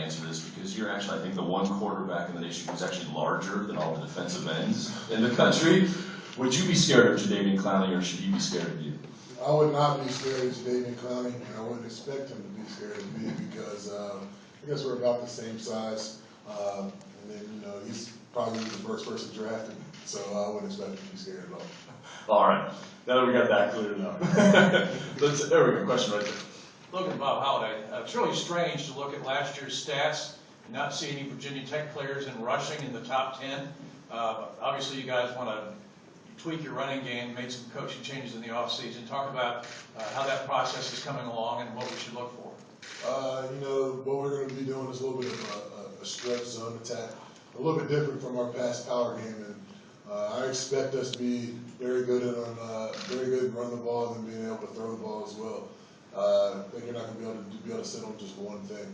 answer this because you're actually, I think, the one quarterback in the nation who's actually larger than all the defensive ends in the country. Would you be scared of Jadeveon Clowney, or should he be scared of you? I would not be scared of Jadeveon Clowney, and I wouldn't expect him to be scared of me because I guess we're about the same size. And then, he's probably the first person drafted, so I wouldn't expect him to be scared at all. All right. Now that we got that cleared up. There we go. Question right there. Logan, Bob Halliday. It's really strange to look at last year's stats and not see any Virginia Tech players in rushing in the top 10. Obviously, you guys want to tweak your running game, made some coaching changes in the offseason. Talk about how that process is coming along and what we should look for. What we're going to be doing is a little bit of a stretch zone attack, a little bit different from our past power game. And I expect us to be very good at run the ball and being able to throw the ball as well. I think you're not going to be able to sit on just one thing.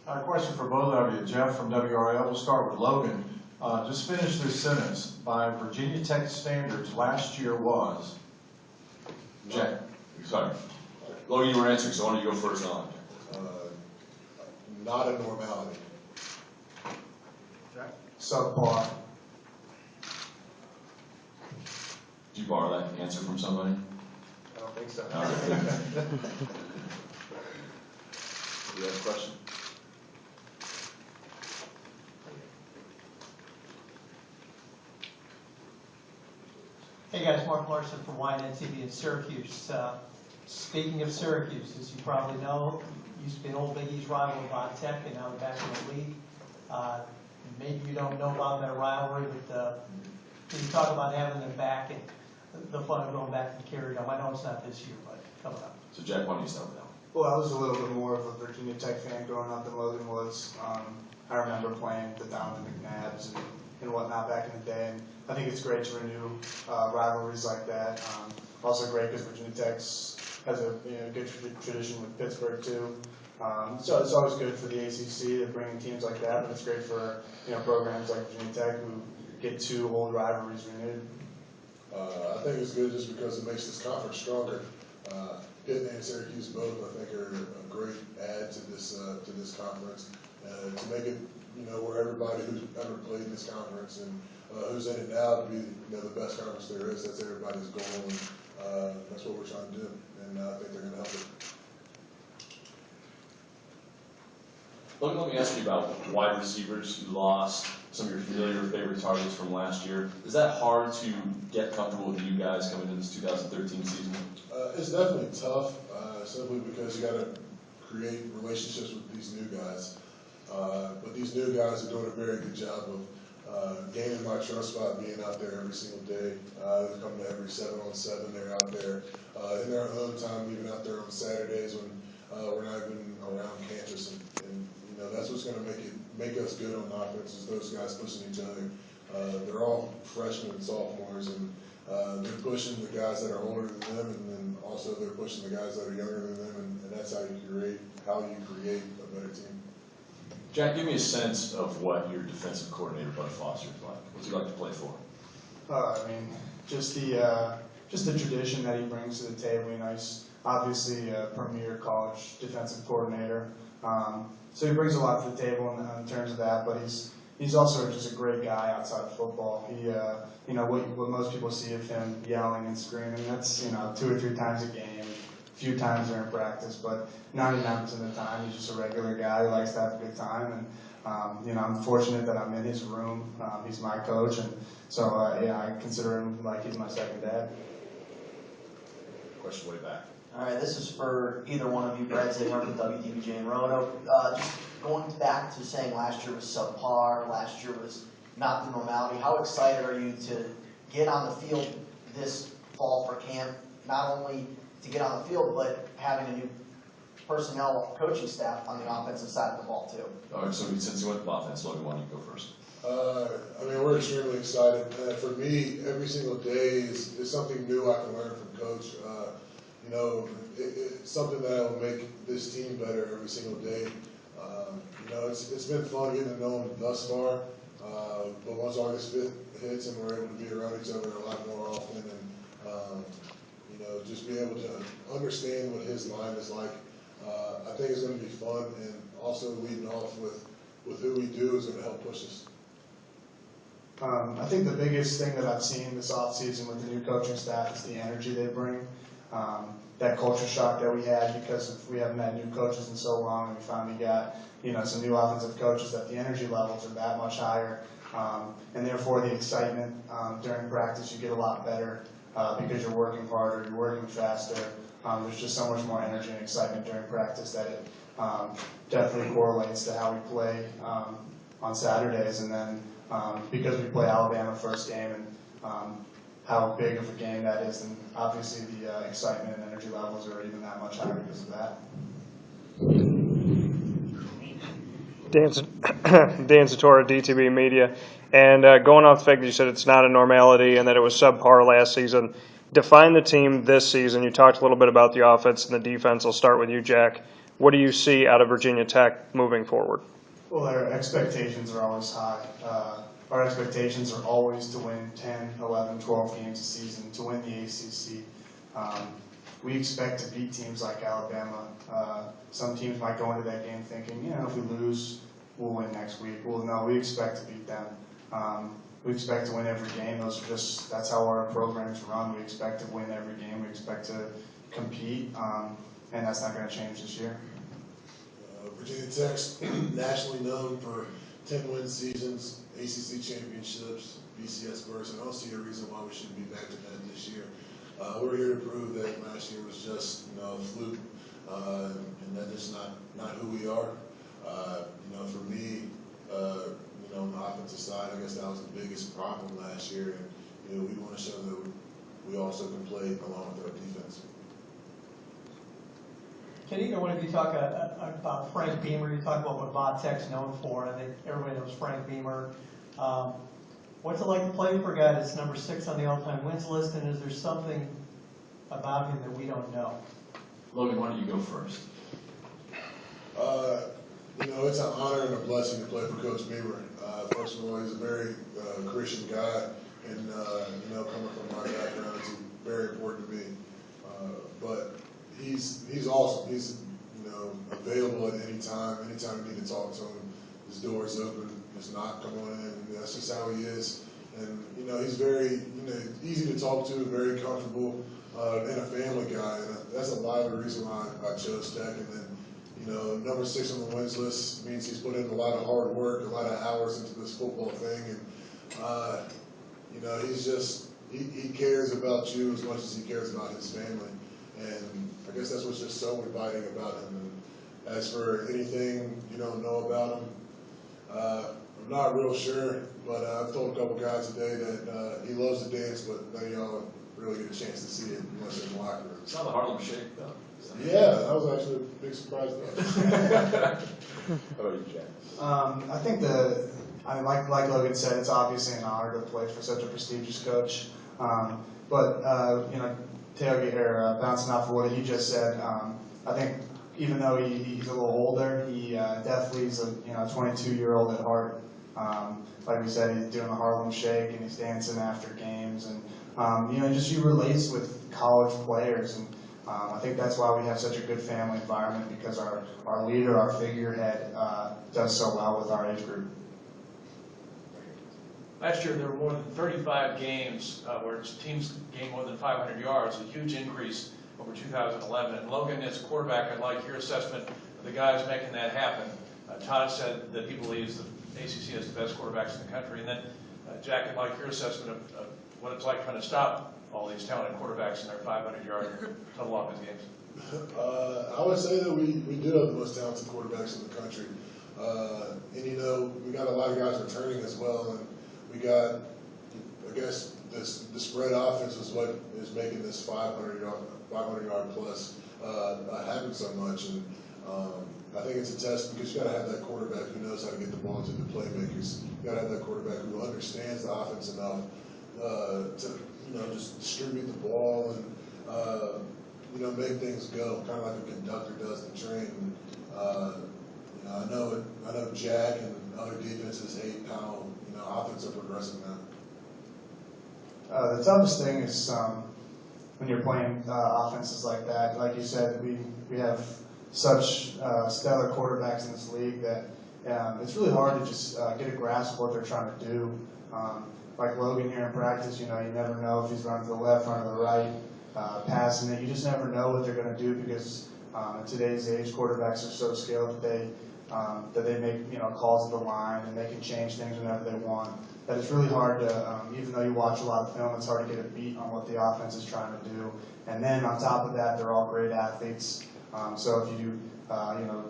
Question for both of you. Jeff from WRL. We'll start with Logan. Just finish this sentence. By Virginia Tech standards, last year was. Jack, sorry. Logan, you were answering, so why don't you go first on? Not a normality. Jack? Subpar. Did you borrow that answer from somebody? I don't think so. All right. You have a question? Hey guys, Mark Larson from YNTV in Syracuse. Speaking of Syracuse, as you probably know, used to be an old Big East rival of Von Tech, and now they're back in the league. Maybe you don't know about that rivalry, but can you talk about having them back and the fun of going back and carry them? I know it's not this year, but coming up. So Jack, why don't you start with that one? Well, I was a little bit more of a Virginia Tech fan growing up than Logan was. I remember playing the Donovan McNabbs and whatnot back in the day, and I think it's great to renew rivalries like that. Also great because Virginia Tech has a good tradition with Pittsburgh too. So it's always good for the ACC to bring in teams like that, but it's great for programs like Virginia Tech who get two old rivalries renewed. I think it's good just because it makes this conference stronger. Pitt and Syracuse both, I think, are a great add to this conference. To make it, where everybody who's ever played in this conference and who's in it now to be, the best conference there is. That's everybody's goal, and that's what we're trying to do. And I think they're going to help it. Logan, let me ask you about wide receivers. You lost some of your familiar favorite targets from last year. Is that hard to get comfortable with you guys coming into this 2013 season? It's definitely tough, simply because you got to create relationships with these new guys. But these new guys are doing a very good job of gaining my trust by being out there every single day. They're coming to every 7-on-7. They're out there in their own time, even out there on Saturdays when we're not even around campus. And that's what's going to make us good on offense is those guys pushing each other. They're all freshmen and sophomores, and they're pushing the guys that are older than them, and then also they're pushing the guys that are younger than them, and that's how you create a better team. Jack, give me a sense of what your defensive coordinator, Bud Foster, is like. What's he like to play for? Just the tradition that he brings to the table. He's obviously a premier college defensive coordinator, so he brings a lot to the table in terms of that. But he's also just a great guy outside of football. He, what most people see of him yelling and screaming, that's 2 or 3 times a game, a few times during practice, but 99% of the time he's just a regular guy who likes to have a good time. And I'm fortunate that I'm in his room. He's my coach, and so I consider him like he's my second dad. Question way back. All right, this is for either one of you, Brad Ziegler from WDBJ in Roanoke. Just going back to saying last year was subpar, last year was not the normality. How excited are you to get on the field this fall for camp? Not only to get on the field, but having a new personnel coaching staff on the offensive side of the ball too. All right, so since you went to offense, Logan, why don't you go first? We're extremely excited. For me, every single day is something new I can learn from Coach. It's something that will make this team better every single day. It's been fun getting to know him thus far, but once August 5th hits and we're able to be around each other a lot more often and just be able to understand what his mind is like, I think it's going to be fun, and also leading off with who we do is going to help push us. I think the biggest thing that I've seen this offseason with the new coaching staff is the energy they bring. That culture shock that we had because we haven't had new coaches in so long, and we finally got some new offensive coaches, that the energy levels are that much higher, and therefore the excitement during practice, you get a lot better because you're working harder, you're working faster. There's just so much more energy and excitement during practice that it definitely correlates to how we play on Saturdays, and then because we play Alabama first game and how big of a game that is, and obviously the excitement and energy levels are even that much higher because of that. Dan Tortora, DTB Media. And going off the fact that you said it's not a normality and that it was subpar last season, define the team this season. You talked a little bit about the offense and the defense. I'll start with you, Jack. What do you see out of Virginia Tech moving forward? Well, our expectations are always high. Our expectations are always to win 10, 11, 12 games a season, to win the ACC. We expect to beat teams like Alabama. Some teams might go into that game thinking, if we lose, we'll win next week. Well, no, we expect to beat them. We expect to win every game. That's how our programs run. We expect to win every game. We expect to compete, and that's not going to change this year. Virginia Tech's nationally known for 10-win seasons, ACC championships, BCS berths, and I don't see a reason why we shouldn't be back to that this year. We're here to prove that last year was just a fluke, and that is not who we are. For me, on the offensive side, I guess that was the biggest problem last year, and we want to show that we also can play along with our defense. Can either one of you talk about Frank Beamer? You talk about what Va Tech's known for. I think everybody knows Frank Beamer. What's it like to play for a guy that's number 6 on the all-time wins list, and is there something about him that we don't know? Logan, why don't you go first? It's an honor and a blessing to play for Coach Beamer. First of all, he's a very Christian guy, and coming from my background, it's very important to me. But he's awesome. He's available at any time. Anytime you need to talk to him, his door is open. Just knock, come on in. And that's just how he is. And he's very easy to talk to, very comfortable, and a family guy. And that's a lot of the reason why I chose Tech. And then number 6 on the wins list means he's put in a lot of hard work, a lot of hours into this football thing, and he cares about you as much as he cares about his family, and I guess that's what's just so inviting about him. And as for anything you don't know about him, I'm not real sure, but I've told a couple guys today that he loves to dance, but none of y'all really get a chance to see it unless you're in the locker room. It's not the Harlem Shake, though. Yeah, that was actually a big surprise to us. How about you, Jack? I think like Logan said, it's obviously an honor to play for such a prestigious coach. But bouncing off of what he just said, I think even though he's a little older, he definitely is a 22-year-old at heart. Like we said, he's doing the Harlem Shake and he's dancing after games, and he relates with college players, and I think that's why we have such a good family environment, because our leader, our figurehead, does so well with our age group. Last year, there were more than 35 games where teams gained more than 500 yards, a huge increase over 2011. And Logan, as a quarterback, I'd like your assessment of the guys making that happen. Todd said that he believes the ACC has the best quarterbacks in the country. And then, Jack, I'd like your assessment of what it's like trying to stop all these talented quarterbacks in their 500-yard total offense games. I would say that we do have the most talented quarterbacks in the country. And we got a lot of guys returning as well, and we got, I guess, the spread offense is what is making this 500-yard plus happen so much. And I think it's a test, because you got to have that quarterback who knows how to get the ball to the playmakers. You got to have that quarterback who understands the offense enough to just distribute the ball and make things go, kind of like a conductor does the train. I know Jack and other defenses hate how offense are progressing now. The toughest thing is when you're playing offenses like that. Like you said, we have such stellar quarterbacks in this league that it's really hard to just get a grasp of what they're trying to do. Like Logan here in practice, you never know if he's running to the left, running to the right, passing it. You just never know what they're going to do because in today's age, quarterbacks are so skilled that they make calls at the line and they can change things whenever they want. That it's really hard to, even though you watch a lot of film, it's hard to get a beat on what the offense is trying to do. And then on top of that, they're all great athletes. So if you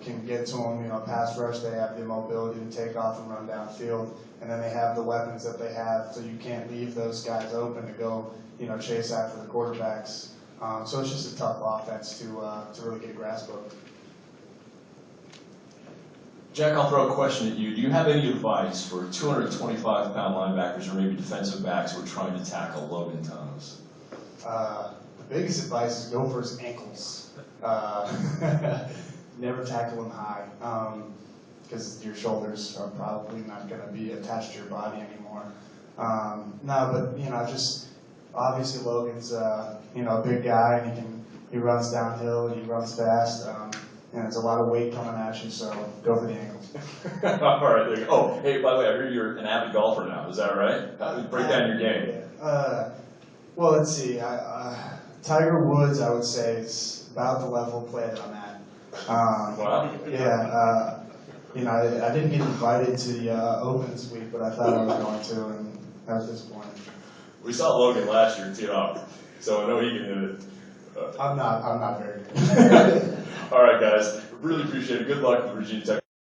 can get to them, pass rush, they have the mobility to take off and run downfield. And then they have the weapons that they have, so you can't leave those guys open to go, chase after the quarterbacks. So it's just a tough offense to really get a grasp of. Jack, I'll throw a question at you. Do you have any advice for 225-pound linebackers or maybe defensive backs who are trying to tackle Logan Thomas? The biggest advice is go for his ankles. Never tackle him high, because your shoulders are probably not going to be attached to your body anymore. No, but just obviously Logan's a big guy and he runs downhill and he runs fast. And it's a lot of weight coming at you, so go for the ankles. All right, there you go. Oh, hey, by the way, I hear you're an avid golfer now. Is that right? Break down your game. Well, let's see. Tiger Woods, I would say, is about the level of play that I'm at. Wow. Yeah. I didn't get invited to the Open this week, but I thought I was going to, and I was disappointed. We saw Logan last year tee it up, so I know he can hit it. I'm not very good. All right, guys. Really appreciate it. Good luck with Virginia Tech.